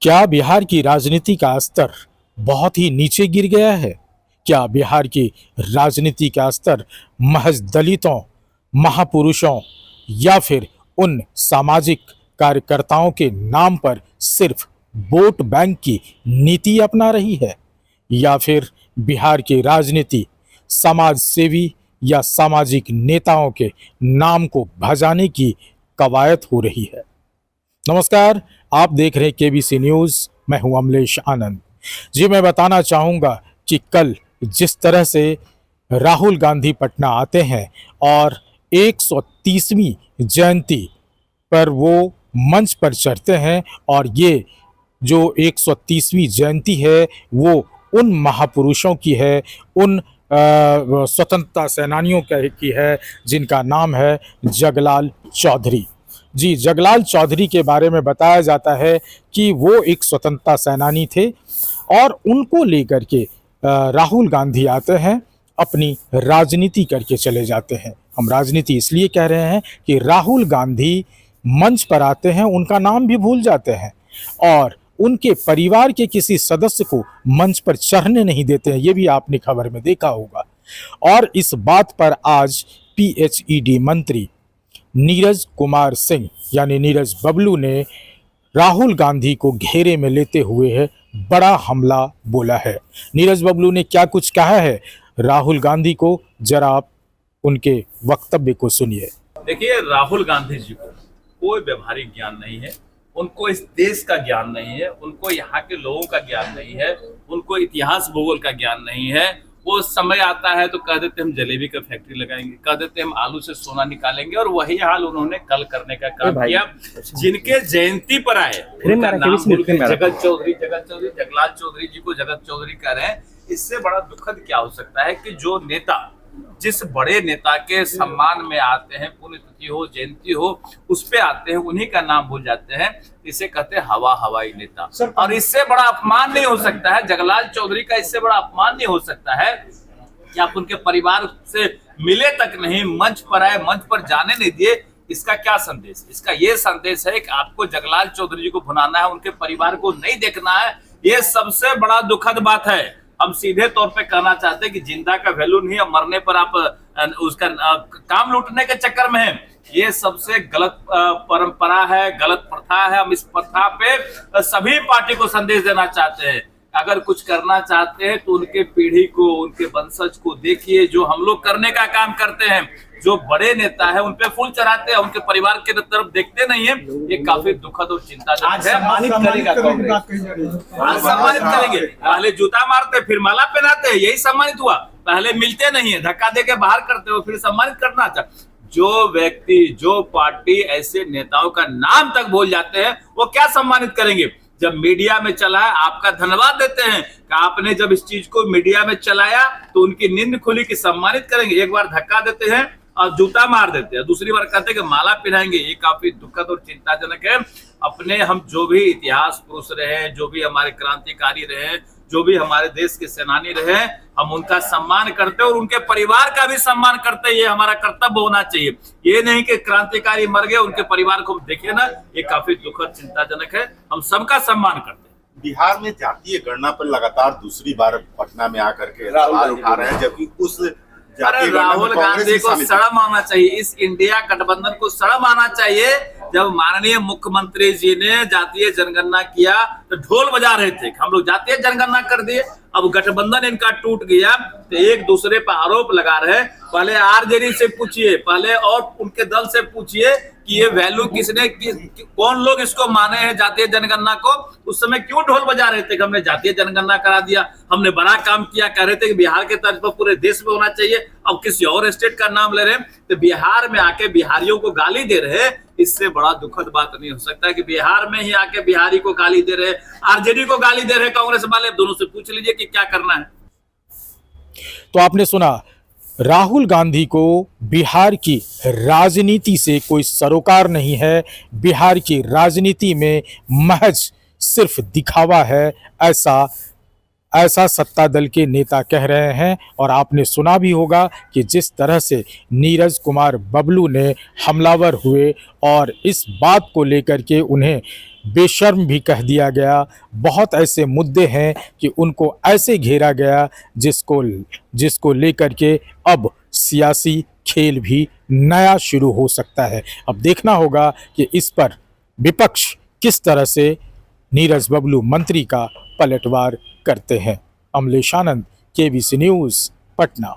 क्या बिहार की राजनीति का स्तर बहुत ही नीचे गिर गया है? क्या बिहार की राजनीति का स्तर महज दलितों, महापुरुषों या फिर उन सामाजिक कार्यकर्ताओं के नाम पर सिर्फ वोट बैंक की नीति अपना रही है, या फिर बिहार की राजनीति समाज सेवी या सामाजिक नेताओं के नाम को भजाने की कवायद हो रही है? नमस्कार, आप देख रहे हैं केबीसी न्यूज़। मैं हूं अमलेश आनंद। जी, मैं बताना चाहूँगा कि कल जिस तरह से राहुल गांधी पटना आते हैं और 130वीं जयंती पर वो मंच पर चढ़ते हैं, और ये जो 130वीं जयंती है वो उन महापुरुषों की है, उन स्वतंत्रता सेनानियों की है जिनका नाम है जगलाल चौधरी। जी, जगलाल चौधरी के बारे में बताया जाता है कि वो एक स्वतंत्रता सेनानी थे और उनको लेकर के राहुल गांधी आते हैं, अपनी राजनीति करके चले जाते हैं। हम राजनीति इसलिए कह रहे हैं कि राहुल गांधी मंच पर आते हैं, उनका नाम भी भूल जाते हैं और उनके परिवार के किसी सदस्य को मंच पर चढ़ने नहीं देते हैं। ये भी आपने खबर में देखा होगा। और इस बात पर आज पीएचईडी मंत्री नीरज कुमार सिंह यानी नीरज बबलू ने राहुल गांधी को घेरे में लेते हुए है बड़ा हमला बोला है। नीरज बबलू ने क्या कुछ कहा है राहुल गांधी को, जरा आप उनके वक्तव्य को सुनिए। देखिए, राहुल गांधी जी को कोई व्यवहारिक ज्ञान नहीं है, उनको इस देश का ज्ञान नहीं है, उनको यहाँ के लोगों का ज्ञान नहीं है, उनको इतिहास भूगोल का ज्ञान नहीं है। वो समय आता है तो कह देते हम जलेबी का फैक्ट्री लगाएंगे, कह देते हम आलू से सोना निकालेंगे, और वही हाल उन्होंने कल करने का काम किया। जिनके जयंती पर आए जगत चौधरी, जगलाल चौधरी जी को जगत चौधरी कह रहे हैं। इससे बड़ा दुखद क्या हो सकता है कि जो नेता जिस बड़े नेता के सम्मान में आते हैं, पुण्यतिथि हो, जयंती हो, उस पे आते हैं, उन्हीं का नाम भूल जाते हैं। इसे कहते हैं हवाई नेता। और इससे बड़ा अपमान नहीं हो सकता है जगलाल चौधरी का, इससे बड़ा अपमान नहीं हो सकता है कि आप उनके परिवार से मिले तक नहीं, मंच पर आए, मंच पर जाने नहीं दिए। इसका क्या संदेश? इसका ये संदेश है कि आपको जगलाल चौधरी जी को भुनाना है, उनके परिवार को नहीं देखना है। ये सबसे बड़ा दुखद बात है। हम सीधे तौर पे कहना चाहते हैं कि जिंदा का वैल्यू नहीं है, मरने पर आप उसका काम लूटने के चक्कर में हैं। ये सबसे गलत परंपरा है, गलत प्रथा है। हम इस प्रथा पे सभी पार्टी को संदेश देना चाहते हैं। अगर कुछ करना चाहते हैं तो उनके पीढ़ी को, उनके वंशज को देखिए, जो हम लोग करने का काम करते हैं। जो बड़े नेता है उन पे फूल चढ़ाते हैं, उनके परिवार के तरफ देखते नहीं है। ये काफी दुखद और चिंताजनक है। सम्मानित करेगा कांग्रेस, सम्मानित करेंगे। पहले जूता मारते फिर माला पहनाते हैं, यही सम्मानित हुआ। पहले मिलते नहीं है, धक्का देके बाहर करते हो, फिर सम्मानित करना चाहते। जो व्यक्ति, जो पार्टी ऐसे नेताओं का नाम तक भूल जाते हैं, वो क्या सम्मानित करेंगे? जब मीडिया में चला है, आपका धन्यवाद देते हैं कि आपने जब इस चीज को मीडिया में चलाया तो उनकी नींद खुली कि सम्मानित करेंगे। एक बार धक्का देते हैं और जूता मार देते हैं, दूसरी बार कहते हैं कि माला पहनाएंगे। ये काफी दुखद और चिंताजनक है। अपने हम जो भी इतिहास पुरुष रहे, जो भी हमारे क्रांतिकारी रहे, जो भी हमारे देश के सेनानी रहे, हम उनका सम्मान करते हैं और उनके परिवार का भी सम्मान करते हैं। ये हमारा कर्तव्य होना चाहिए। ये नहीं कि क्रांतिकारी मर गए, उनके परिवार को देखे ना। ये काफी दुखद, चिंताजनक है। हम सबका सम्मान करते हैं। बिहार में जातीय गणना पर लगातार दूसरी बार पटना में आकर के सवाल उठा रहे हैं, जबकि उस अरे राहुल गांधी को शर्म आना चाहिए, इस इंडिया गठबंधन को शर्म आना चाहिए। जब माननीय मुख्यमंत्री जी ने जातीय जनगणना किया तो ढोल बजा रहे थे, हम लोग जातीय जनगणना कर दिए। अब गठबंधन इनका टूट गया तो एक दूसरे पर आरोप लगा रहे। पहले आरजेडी से पूछिए, पहले और उनके दल से पूछिए कि ये वैल्यू किसने, कौन लोग इसको माने हैं जातीय जनगणना को। उस समय क्यों ढोल बजा रहे थे कि हमने जातीय जनगणना करा दिया, हमने बड़ा काम किया, कह रहे थे कि बिहार के तर्ज पर पूरे देश में होना चाहिए। अब किसी और स्टेट का नाम ले रहे हैं तो बिहार में आके बिहारियों को गाली दे रहे हैं। इससे बड़ा दुखद बात नहीं हो सकता है कि बिहार में ही आके बिहारी को गाली दे रहे, आरजेडी को गाली दे रहे कांग्रेस वाले। दोनों से पूछ लीजिए कि क्या करना है। तो आपने सुना, राहुल गांधी को बिहार की राजनीति से कोई सरोकार नहीं है। बिहार की राजनीति में महज सिर्फ दिखावा है, ऐसा सत्ता दल के नेता कह रहे हैं। और आपने सुना भी होगा कि जिस तरह से नीरज कुमार बबलू ने हमलावर हुए और इस बात को लेकर के उन्हें बेशर्म भी कह दिया गया। बहुत ऐसे मुद्दे हैं कि उनको ऐसे घेरा गया जिसको लेकर के अब सियासी खेल भी नया शुरू हो सकता है। अब देखना होगा कि इस पर विपक्ष किस तरह से नीरज बबलू मंत्री का पलटवार करते हैं। अमलेश आनंद, केबीसी न्यूज़, पटना।